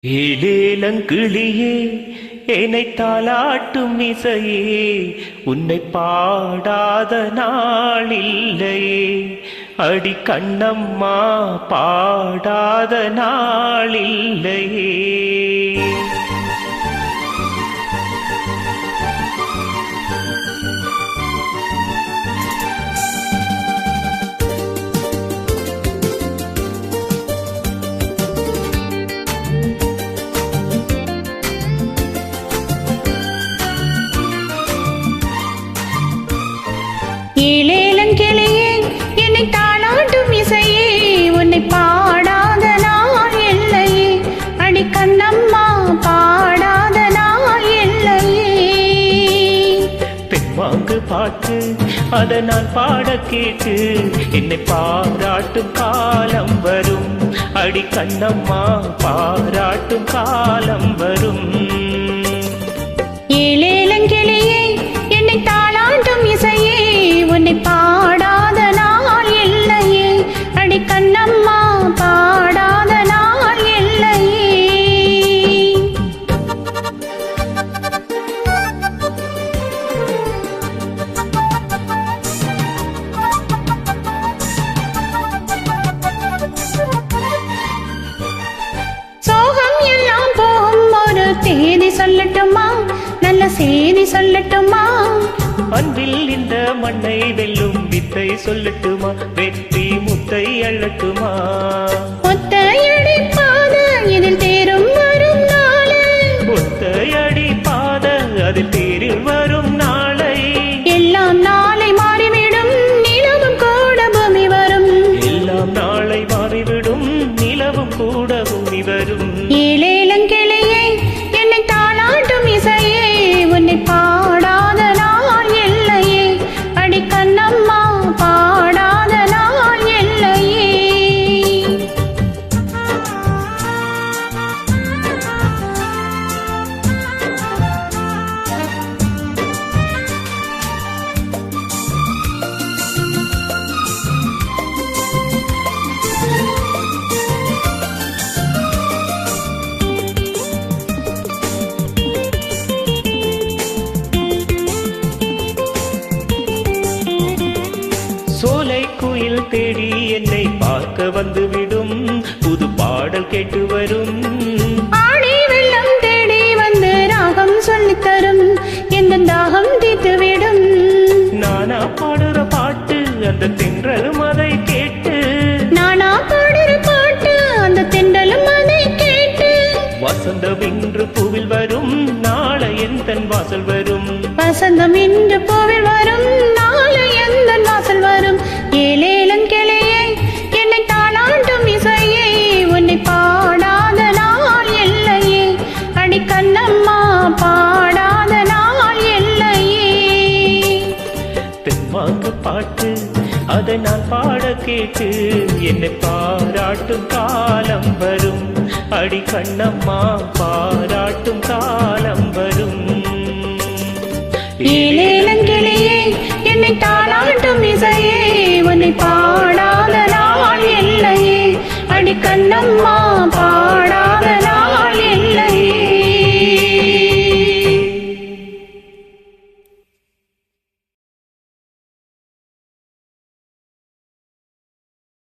ஏலேலங்கிளியே என்னை தாலாட்டும் இசையே உன்னை பாடாத நாளில்லையே அடி கண்ணம்மா பாடாத நாளில்லையே. ஏலேலங்கிளியே என்னை தாலாட்டும் இசையே உன்னை பாடாத நாள் இல்லையே அடி கண்ணம்மா பாடாத நாள் இல்லையே. தெம்மாங்கு பாட்டு அதை நான் பாட கேட்டு என்னை பாராட்டும் காலம் வரும் அடி கண்ணம்மா பாராட்டும் காலம் வரும். ஏலேலங்கிளியே என்னை தாலாட்டும் இசையே உன்னை பாடாத நாள் இல்லையே அடி கண்ணம்மா பாடாத நாள் இல்லையே. சோகம் எல்லாம் போகும் ஒரு தேதி சொல்லட்டுமா, நல்ல செய்தி சொல்லட்டுமா, அன்பில் இந்த மண்ணை வெல்லும் வித்தை சொல்லட்டுமா, வெற்றி முத்தை அள்ளட்டுமா. ஒத்தையடி பாத இதில் தேரும் வரும் நாளை, ஒத்தையடி பாத அதில் தேரில் வரும் நாளை, எல்லாம் நாளை மாறிவிடும் நிலவும் கூட பூமி வரும், எல்லாம் நாளை மாறிவிடும் நிலவும் கூட பூமி வரும். ஏலேலங்கிளியே என்னை தாலாட்டும் இசையே உன்னை பாடாத நாள் இல்லையே அடி கண்ணம்மா பாடாத நாள் இல்லையே. சோலை குயில் தேடி என்னை பார்க்க வந்துவிடும், புது பாடல் கேட்டு வரும். ஆடி வெள்ளம் தேடி வந்து ராகம் சொல்லித்தரும், எந்த தாகம் தீர்த்துவிடும். நானா பாடுற பாட்டு அந்த தென்றலும் அதை கேட்டு, நானா பாடுற பாட்டு அந்த தென்றலும் அதை கேட்டு, வசந்தம் இன்று பூவில் வரும் நாளை என் தன் வாசல் வரும். வசந்தம் இன்று பூவில் வரும் நாளை எந்த வாசல் வரும். ஏலேலங்கிளியே என்னை தாலாட்டும் இசையே உன்னை பாடாத நாள் இல்லையே அடி கண்ணம்மா பாடாத நாள் இல்லையே. தெம்மாங்கு பாட்டு அதை நான் பாட கேட்டு என்னை பாராட்டும் காலம் வரும் அடி கண்ணம்மா பாராட்டும் காலம் வரும். ஏலேலங்கிளியே என்னை தாலாட்டும் இசையே உன்னை பாடாத நாள் இல்லையே அடி கண்ணம்மா